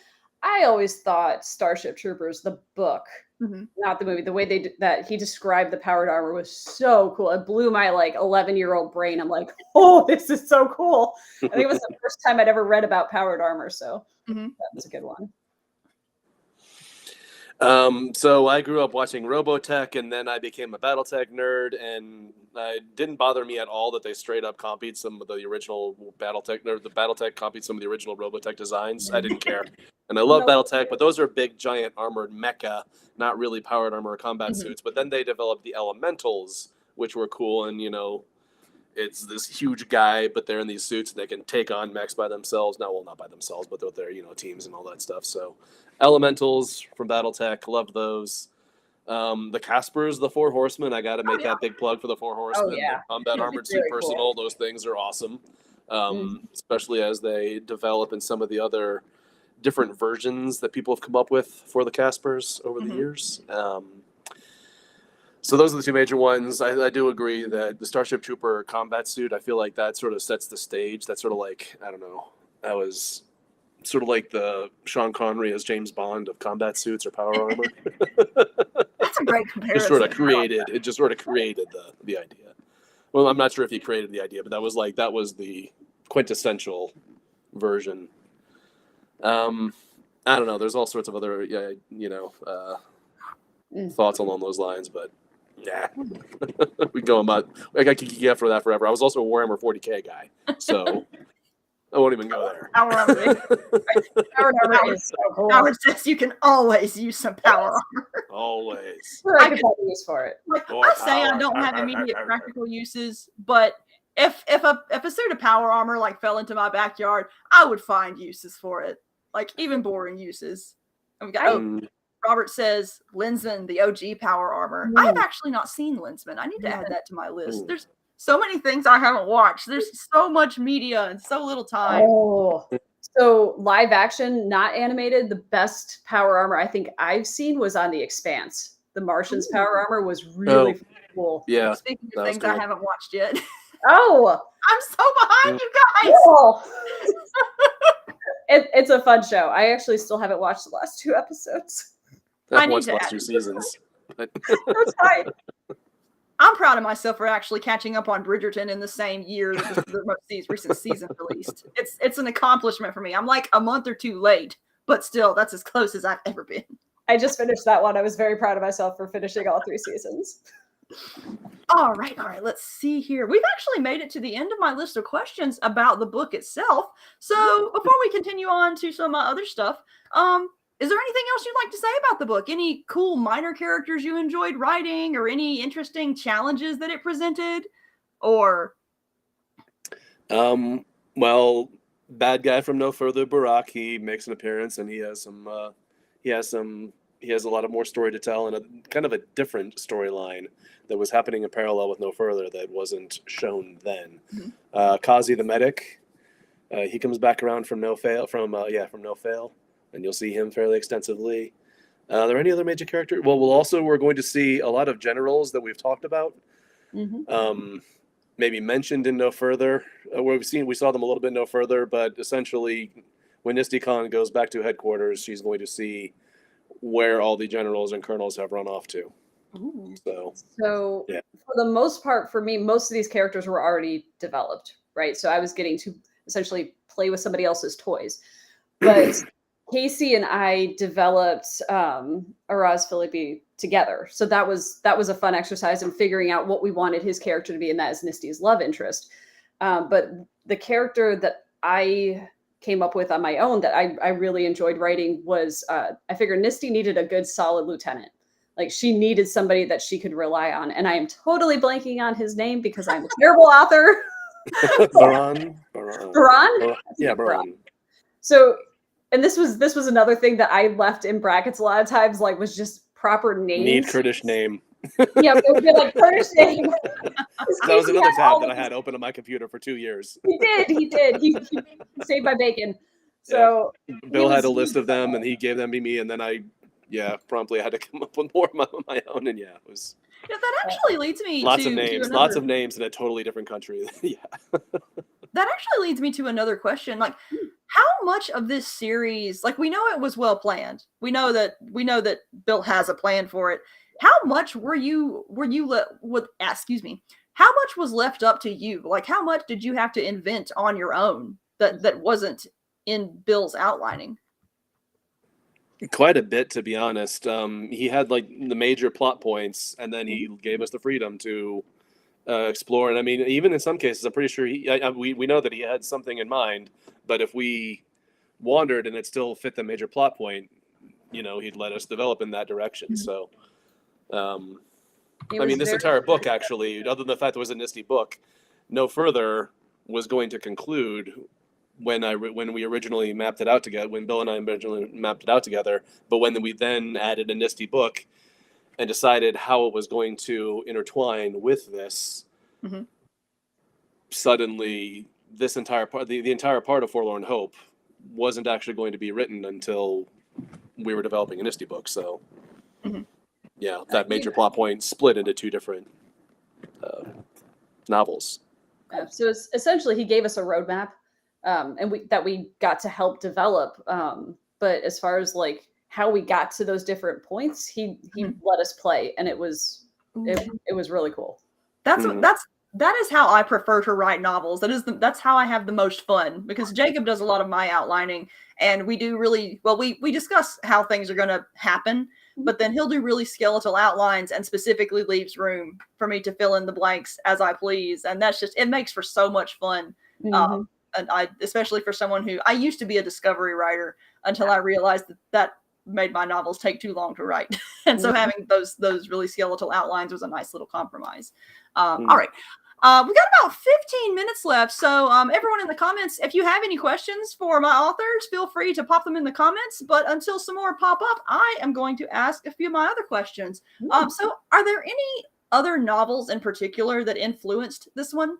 I always thought Starship Troopers, the book, not the movie, the way that he described the powered armor was so cool. It blew my like 11-year-old brain. I'm like, oh, this is so cool. I think it was the first time I'd ever read about powered armor, so that was a good one. So I grew up watching Robotech, and then I became a BattleTech nerd, and it didn't bother me at all that they straight up copied some of the original BattleTech, or the BattleTech copied some of the original Robotech designs. I didn't care. And I love BattleTech, but those are big, giant, armored mecha, not really powered armor or combat suits. But then they developed the Elementals, which were cool, and, it's this huge guy, but they're in these suits, and they can take on mechs by themselves. Well, not by themselves, but with their, teams and all that stuff. So Elementals from BattleTech, love those. The Caspers, the Four Horsemen, I got to make that big plug for the Four Horsemen. The combat armored suit personal, those things are awesome. Especially as they develop in some of the other different versions that people have come up with for the Caspers over the years. So those are the two major ones. I do agree that the Starship Trooper combat suit, I feel like that sort of sets the stage. That's sort of like, I don't know, that was sort of like the Sean Connery as James Bond of combat suits or power armor. That's a great comparison. It just sort of created the idea. Well, I'm not sure if he created the idea, but that was the quintessential version. I don't know. There's all sorts of other, thoughts along those lines, but yeah, we go about. I got geeky after that forever. I was also a Warhammer 40K guy, so I won't even go there. Power armor. Power armor is so cool. Howard says you can always use some power armor. Always. I could have use for it. Like, More I say I power. don't have immediate practical uses, but if a suit of power armor like fell into my backyard, I would find uses for it. Like even boring uses. And we got Robert says Lensman, the OG power armor. I have actually not seen Lensman. I need to add that to my list. There's so many things I haven't watched. There's so much media and so little time. Oh. So live action, not animated, the best power armor I think I've seen was on The Expanse. The Martian's power armor was really cool. Yeah. Speaking of things I haven't watched yet. Oh, I'm so behind you guys. Cool. It's a fun show. I actually still haven't watched the last 2 episodes. I've watched the last 2 seasons. That's fine. I'm proud of myself for actually catching up on Bridgerton in the same year that the most recent season released. It's an accomplishment for me. I'm like a month or 2 late, but still, that's as close as I've ever been. I just finished that one. I was very proud of myself for finishing all 3 seasons. All right. Let's see here. We've actually made it to the end of my list of questions about the book itself. So before we continue on to some other stuff, is there anything else you'd like to say about the book? Any cool minor characters you enjoyed writing, or any interesting challenges that it presented? Or well, bad guy from No Further, Barack, he makes an appearance, and he has a lot of more story to tell, and a kind of a different storyline that was happening in parallel with No Further that wasn't shown then. Kazi the medic, he comes back around from No Fail, and you'll see him fairly extensively. Are there any other major characters? Well, we're going to see a lot of generals that we've talked about. Maybe mentioned in No Further. We saw them a little bit in No Further, but essentially, when Nisty Khan goes back to headquarters, she's going to see where all the generals and colonels have run off to. So for the most part, for me, most of these characters were already developed, right? So I was getting to essentially play with somebody else's toys. But Casey and I developed Araz Philippi together. So that was a fun exercise in figuring out what we wanted his character to be, and that is Nisty's love interest. But the character that I came up with on my own that I really enjoyed writing was, I figured Nisty needed a good, solid lieutenant. Like, she needed somebody that she could rely on. And I am totally blanking on his name because I'm a terrible author. Baran? Yeah, Baran. So, and this was another thing that I left in brackets a lot of times, like, was just proper names. Need Kurdish name. Yeah, it would be like Kurdish name. That was another tab that I had open on my computer for 2 years. He did. He saved my bacon. So Bill had a list of them, and he gave them to me, and then I promptly had to come up with more of my own, and it was. Yeah, that actually leads me lots of names in a totally different country. That actually leads me to another question. Like, how much of this series, like, we know it was well planned. We know that Bill has a plan for it. How much how much was left up to you? Like, how much did you have to invent on your own that wasn't in Bill's outlining? Quite a bit, to be honest. He had like the major plot points, and then he gave us the freedom to explore. And I mean, even in some cases, I'm pretty sure we know that he had something in mind. But if we wandered and it still fit the major plot point, he'd let us develop in that direction. So, I mean, this entire book, actually, other than the fact it was a Nisty book, No Further was going to conclude when we originally mapped it out together, when Bill and I originally mapped it out together, but when we then added a Nisty book and decided how it was going to intertwine with this, suddenly this entire part, the entire part of Forlorn Hope wasn't actually going to be written until we were developing a Nisty book. So, that major plot point split into 2 different novels. So essentially, he gave us a roadmap. And we got to help develop. But as far as like how we got to those different points, he let us play, and it was really cool. That's that is how I prefer to write novels. That's how I have the most fun, because Jacob does a lot of my outlining, and we do really well. We discuss how things are going to happen, but then he'll do really skeletal outlines and specifically leaves room for me to fill in the blanks as I please, and it makes for so much fun. Mhm. And especially for someone who I used to be a discovery writer until I realized that made my novels take too long to write, and so having those really skeletal outlines was a nice little compromise. All right. We got about 15 minutes left. So everyone in the comments, if you have any questions for my authors, feel free to pop them in the comments. But until some more pop up, I am going to ask a few of my other questions. So are there any other novels in particular that influenced this one?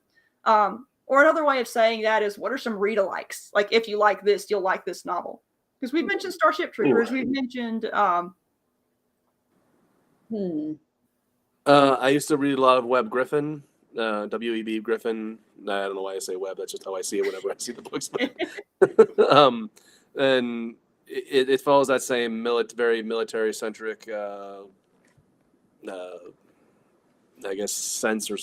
Or another way of saying that is, what are some read-alikes? Like, if you like this, you'll like this novel. Because we've mentioned Starship Troopers. We've mentioned... I used to read a lot of Webb Griffin. W.E.B. Griffin. I don't know why I say Webb. That's just how I see it whenever I see the books. And it follows that same very military-centric, I guess, sense or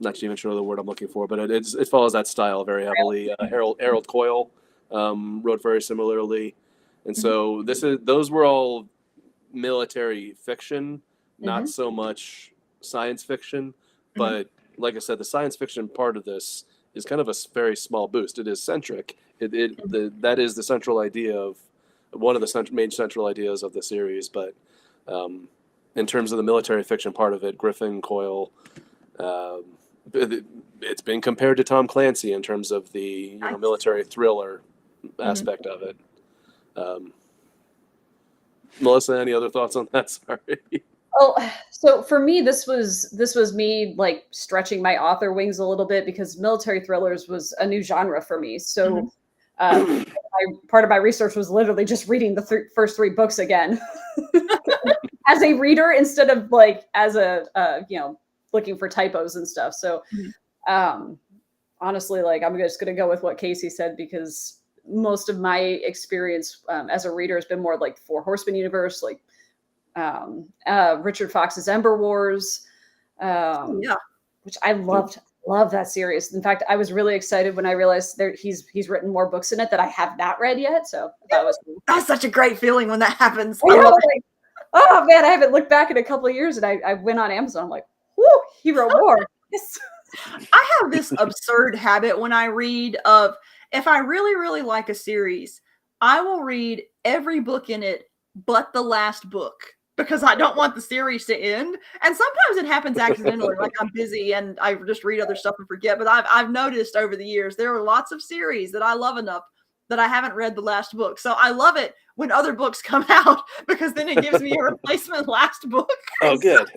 not even sure the word I'm looking for, but it follows that style very heavily. Harold Coyle wrote very similarly, and so those were all military fiction, not so much science fiction, but like I said, the science fiction part of this is kind of a very small boost. It is centric. That is the central idea of one of the main central ideas of the series. But in terms of the military fiction part of it, Griffin, Coyle, it's been compared to Tom Clancy in terms of the military thriller aspect of it. Melissa, any other thoughts on that? Sorry. Oh, so for me, this was me like stretching my author wings a little bit, because military thrillers was a new genre for me. So part of my research was literally just reading the first 3 books again as a reader, instead of like as a looking for typos and stuff. So honestly, like, I'm just going to go with what Casey said, because most of my experience as a reader has been more like Four Horsemen universe, like Richard Fox's Ember Wars, which I love that series. In fact, I was really excited when I realized he's written more books in it that I have not read yet. So that's such a great feeling when that happens. Like, oh man, I haven't looked back in a couple of years, and I went on Amazon. I'm like, whoo, he wrote more. I have this absurd habit when I read of, if I really, really like a series, I will read every book in it but the last book, because I don't want the series to end. And sometimes it happens accidentally, like I'm busy and I just read other stuff and forget. But I've noticed over the years, there are lots of series that I love enough that I haven't read the last book. So I love it when other books come out, because then it gives me a replacement last book. Oh, good.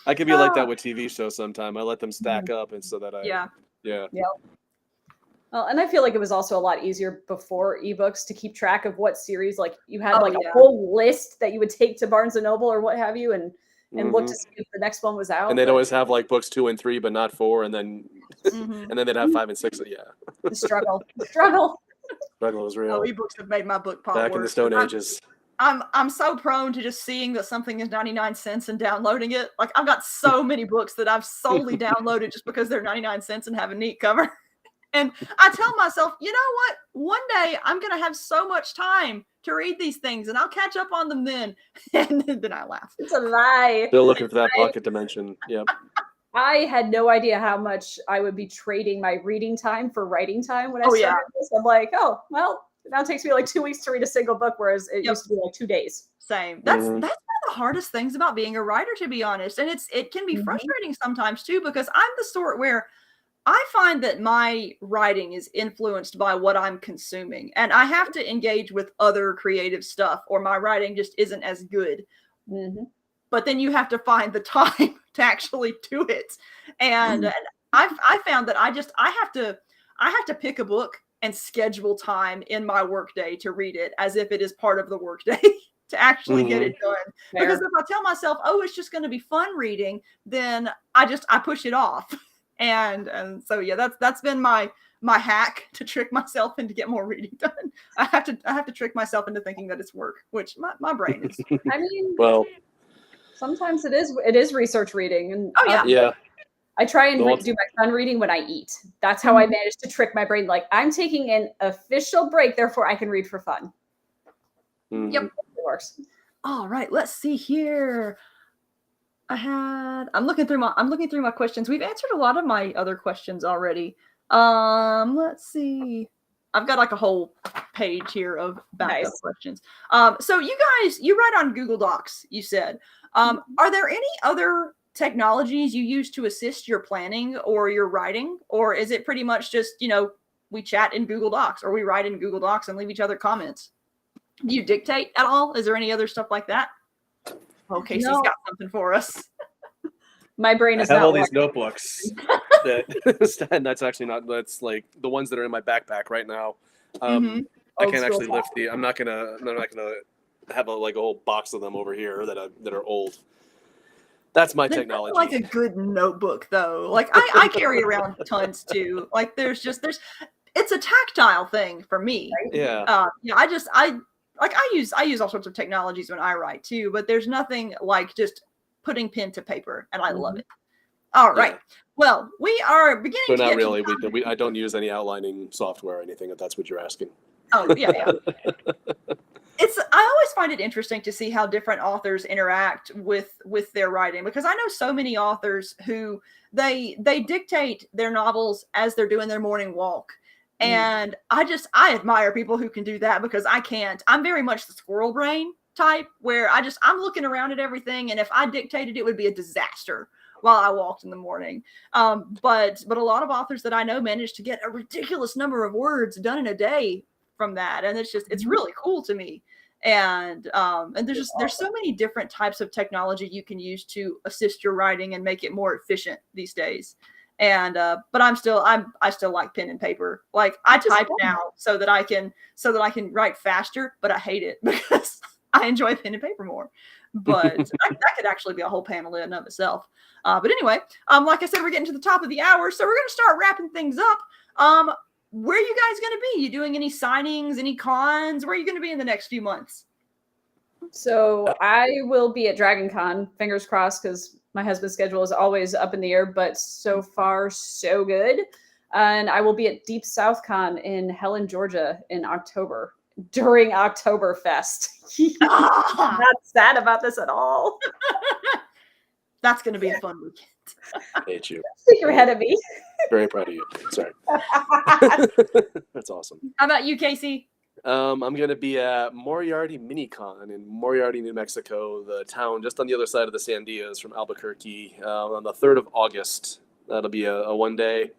I could be like that with TV shows sometime. I let them stack up, and so that yeah. Well, and I feel like it was also a lot easier before ebooks to keep track of what series, like you had a whole list that you would take to Barnes and Noble or what have you, and look to see if the next one was out. And they'd always have like books 2 and 3, but not 4, and then and then they'd have 5 and 6. Yeah. The struggle is real. Oh, ebooks have made my book pop back in the Stone Ages. I'm so prone to just seeing that something is 99 cents and downloading it. Like, I've got so many books that I've solely downloaded just because they're 99 cents and have a neat cover. And I tell myself, you know what? One day I'm going to have so much time to read these things, and I'll catch up on them then. And then I laugh. It's a lie. Still looking for that pocket dimension. Yep. I had no idea how much I would be trading my reading time for writing time when I started this. I'm like, oh, well, it now takes me like 2 weeks to read a single book, whereas it used to be like 2 days. Same. That's one of the hardest things about being a writer, to be honest. And it can be frustrating sometimes too, because I'm the sort where I find that my writing is influenced by what I'm consuming, and I have to engage with other creative stuff, or my writing just isn't as good. But then you have to find the time to actually do it. And I found that I have to pick a book and schedule time in my workday to read it as if it is part of the workday to actually get it done. Fair. Because if I tell myself, oh, it's just going to be fun reading, then I push it off. And so yeah, that's been my hack to trick myself and to get more reading done. I have to trick myself into thinking that it's work, which my brain is. I mean, well, Sometimes it is research reading, and Oh yeah. Yeah. I try and Well, do my fun reading when I eat. That's how I manage to trick my brain. Like, I'm taking an official break, therefore I can read for fun. Yep. It works. All right, let's see here. I'm looking through my questions. We've answered a lot of my other questions already. Let's see. I've got like a whole page here of backup questions. So you write on Google Docs, you said. Are there any other technologies you use to assist your planning or your writing? Or is it pretty much just, we chat in Google Docs or we write in Google Docs and leave each other comments? Do you dictate at all? Is there any other stuff like that? Oh, Casey's got something for us. My brain is I have not all these notebooks and that's like the ones that are in my backpack right now. I can't actually lift I'm not gonna have a whole box of them over here that are old. That's my technology. Like a good notebook though. Like I carry around tons too. Like it's a tactile thing for me. Right? Yeah. I use all sorts of technologies when I write too, but there's nothing like just putting pen to paper, and I love it. All right. Yeah. Well, we are beginning so to not really. I don't use any outlining software or anything, if that's what you're asking. Oh, yeah. I always find it interesting to see how different authors interact with their writing, because I know so many authors who they dictate their novels as they're doing their morning walk. And I admire people who can do that, because I can't. I'm very much the squirrel brain type, where I'm looking around at everything, and if I dictated, it would be a disaster while I walked in the morning. But a lot of authors that I know manage to get a ridiculous number of words done in a day from that, and it's really cool to me. And there's so many different types of technology you can use to assist your writing and make it more efficient these days. And but I still like pen and paper. Like I type now so that I can write faster, but I hate it because I enjoy pen and paper more. But that could actually be a whole panel in and of itself. But anyway, like I said, we're getting to the top of the hour, so we're going to start wrapping things up. Where are you guys going to be? You doing any signings, any cons? Where are you going to be in the next few months? So I will be at Dragon Con, fingers crossed, because my husband's schedule is always up in the air, but so far so good. And I will be at Deep South Con in Helen, Georgia in October, during Oktoberfest. I'm not sad about this at all. That's going to be a fun weekend. I hate you. You're ahead of me. Very proud of you. Sorry. That's awesome. How about you, Casey? I'm going to be at Moriarty Minicon in Moriarty, New Mexico, the town just on the other side of the Sandias from Albuquerque, on the 3rd of August. That'll be a one day.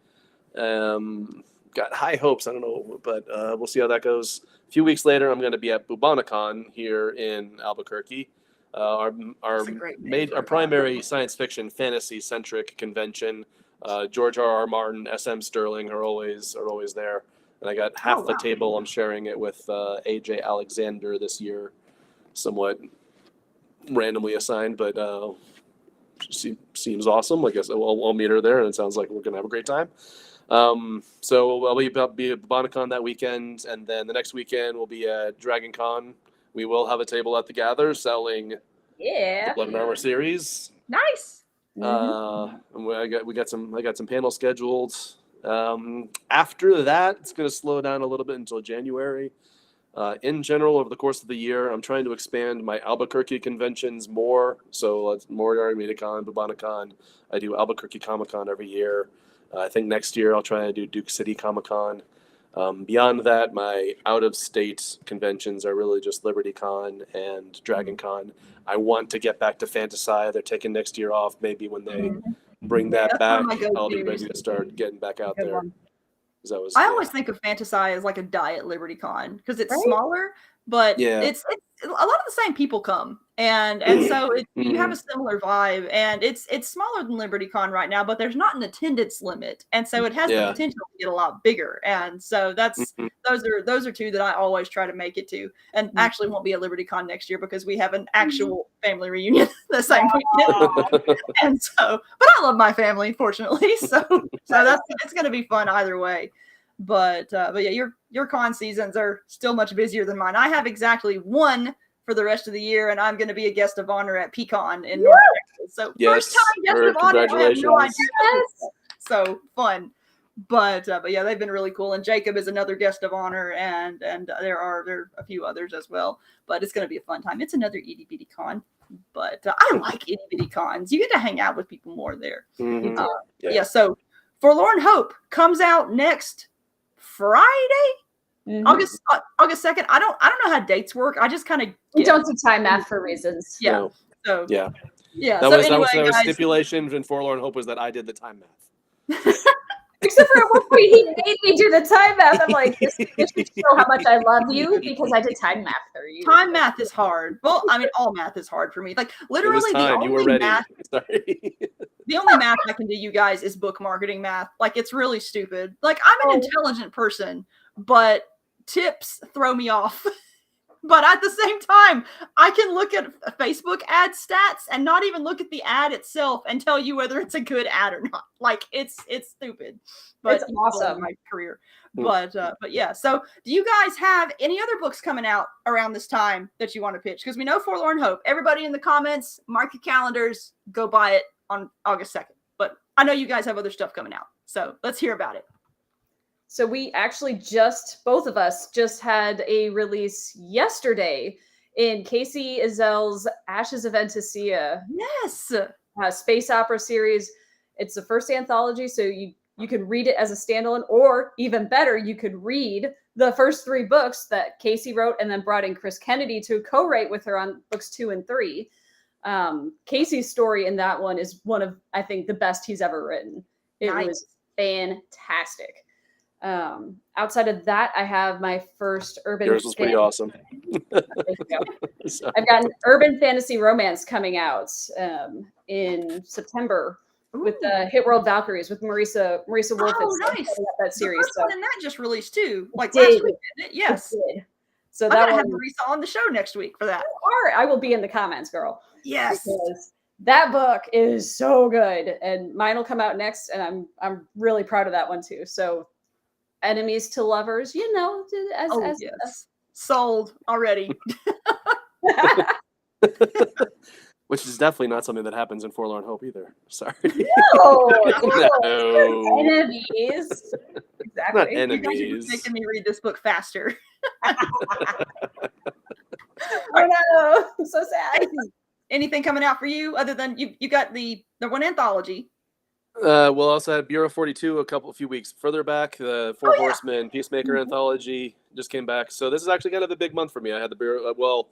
Got high hopes. I don't know, but we'll see how that goes. A few weeks later, I'm going to be at Bubonicon here in Albuquerque. Our primary science fiction fantasy centric convention. George R.R. Martin, S.M. Sterling are always there, and I got half the table. I'm sharing it with A.J. Alexander this year, somewhat randomly assigned, but seems awesome. I guess I'll meet her there, and it sounds like we're gonna have a great time. So I'll be at Bonicon that weekend, and then the next weekend we'll be at Dragon Con. We will have a table at the Gather selling the Blood and Armor series. Nice. And I got some panels scheduled. After that, it's going to slow down a little bit until January. In general, over the course of the year, I'm trying to expand my Albuquerque conventions more. So it's Moriarty Minicon, Bubonicon. I do Albuquerque Comic Con every year. I think next year I'll try to do Duke City Comic Con. Beyond that, my out-of-state conventions are really just Liberty Con and Dragon Con. I want to get back to Fantasy. They're taking next year off. Maybe when they bring that back, I'll be ready to start getting back out there. I always think of Fantasy as like a diet Liberty Con because it's smaller, but it's a lot of the same people come, and so you have a similar vibe, and it's smaller than Liberty Con right now, but there's not an attendance limit, and so it has the potential to get a lot bigger, and so that's those are two that I always try to make it to, and actually won't be at Liberty Con next year because we have an actual family reunion the same weekend, and so but I love my family, fortunately, so it's going to be fun either way. But yeah, your con seasons are still much busier than mine. I have exactly one for the rest of the year, and I'm going to be a guest of honor at Pecan in North Texas. So first time guest of honor. I have no idea. So fun. But yeah, they've been really cool. And Jacob is another guest of honor, and there are a few others as well. But it's going to be a fun time. It's another itty bitty con. But I like itty bitty cons. You get to hang out with people more there. Yeah. So Forlorn Hope comes out next Friday, August 2nd. I don't know how dates work. I just kind of don't do time math for reasons. Yeah. No. So yeah. That was stipulation in Forlorn Hope was that I did the time math. Except for at one point he made me do the time math. I'm like, this should show how much I love you because I did time math for you. Time math is hard. Well, I mean, all math is hard for me. Like literally, the only math. Sorry. The only math I can do, you guys, is book marketing math. Like it's really stupid. Like I'm an intelligent person, but tips throw me off. But at the same time, I can look at Facebook ad stats and not even look at the ad itself and tell you whether it's a good ad or not. Like it's stupid, but it's awesome. My career. But yeah. So do you guys have any other books coming out around this time that you want to pitch? Because we know Forlorn Hope. Everybody in the comments, mark your calendars, go buy it on August 2nd. But I know you guys have other stuff coming out. So let's hear about it. So we actually both of us just had a release yesterday in Casey Ezel's Ashes of Entesia. Yes. Space opera series. It's the first anthology, so you could read it as a standalone, or even better, you could read the first 3 books that Casey wrote and then brought in Chris Kennedy to co-write with her on books 2 and 3. Casey's story in that one is one of, I think, the best he's ever written. It was fantastic. Outside of that, I have my first urban. Yours was pretty awesome. I've got an urban fantasy romance coming out in September with the Hit World Valkyries with Marisa Wolf. Oh, nice! That series. And that just released too, like last week, didn't it? Yes. So I'm gonna have Marisa on the show next week for that. Or I will be in the comments, girl. Yes. Because that book is so good, and mine will come out next, and I'm really proud of that one too. So. Enemies to lovers, yes. Sold already. Which is definitely not something that happens in Forlorn Hope either. Sorry. No. Enemies. Exactly. Not enemies. You guys are making me read this book faster. Oh no, I'm so sad. Anything coming out for you other than you got the one anthology? We'll also have Bureau 42 a few weeks further back. The Four Horsemen Peacemaker anthology just came back. So this is actually kind of a big month for me. I had the Bureau.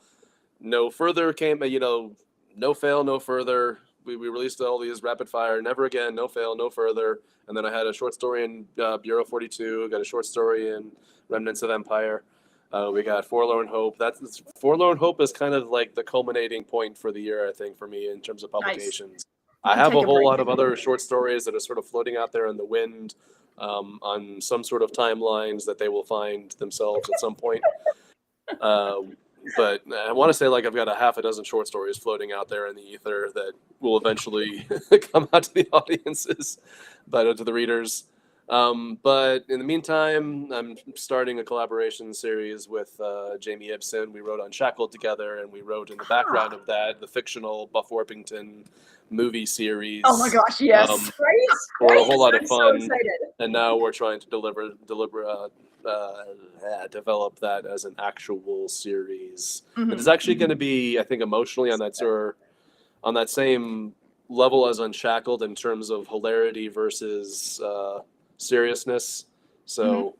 No Further came, No Fail, No Further. We released all these rapid fire. Never Again, No Fail, No Further. And then I had a short story in Bureau 42. Got a short story in Remnants of Empire. We got Forlorn Hope. Forlorn Hope is kind of like the culminating point for the year, I think, for me in terms of publications. Nice. I have a whole lot of other short stories that are sort of floating out there in the wind on some sort of timelines that they will find themselves at some point. But I want to say I've got a half a dozen short stories floating out there in the ether that will eventually come out to the audiences, but to the readers. But in the meantime, I'm starting a collaboration series with Jamie Ibsen. We wrote Unshackled together, and we wrote in the background of that the fictional Buff Orpington movie series. Oh my gosh, yes! For a whole lot of fun. So and now we're trying to develop that as an actual series. Mm-hmm. It's actually going to be, I think, emotionally on that same level as Unshackled in terms of hilarity versus seriousness. So,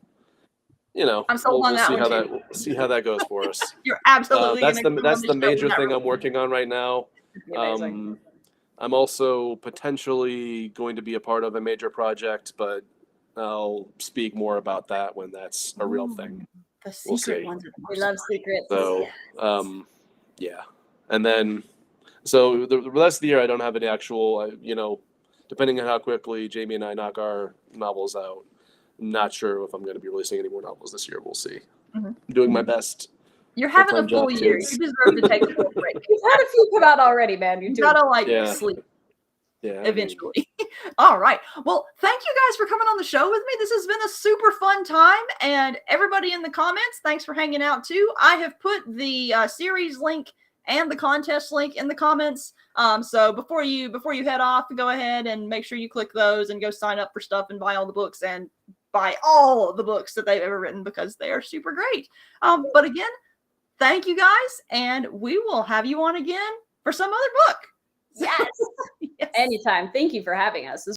I'm sold on that see one how too. See how that goes for us. You're absolutely that's the major thing I'm working on right now. I'm also potentially going to be a part of a major project, but I'll speak more about that when that's a real thing. The secret ones. We love secrets. So, yeah. And then, so the rest of the year, I don't have any actual, depending on how quickly Jamie and I knock our novels out, I'm not sure if I'm going to be releasing any more novels this year. We'll see. Mm-hmm. I'm doing my best. You're having a full year. You deserve to take a full break. You've had a few come out already, man. You gotta sleep. Yeah. Eventually. All right. Well, thank you guys for coming on the show with me. This has been a super fun time. And everybody in the comments, thanks for hanging out too. I have put the series link and the contest link in the comments. So before you head off, go ahead and make sure you click those and go sign up for stuff and buy all the books and buy all of the books that they've ever written because they are super great. But again, thank you guys, and we will have you on again for some other book. Yes. Yes. Anytime. Thank you for having us.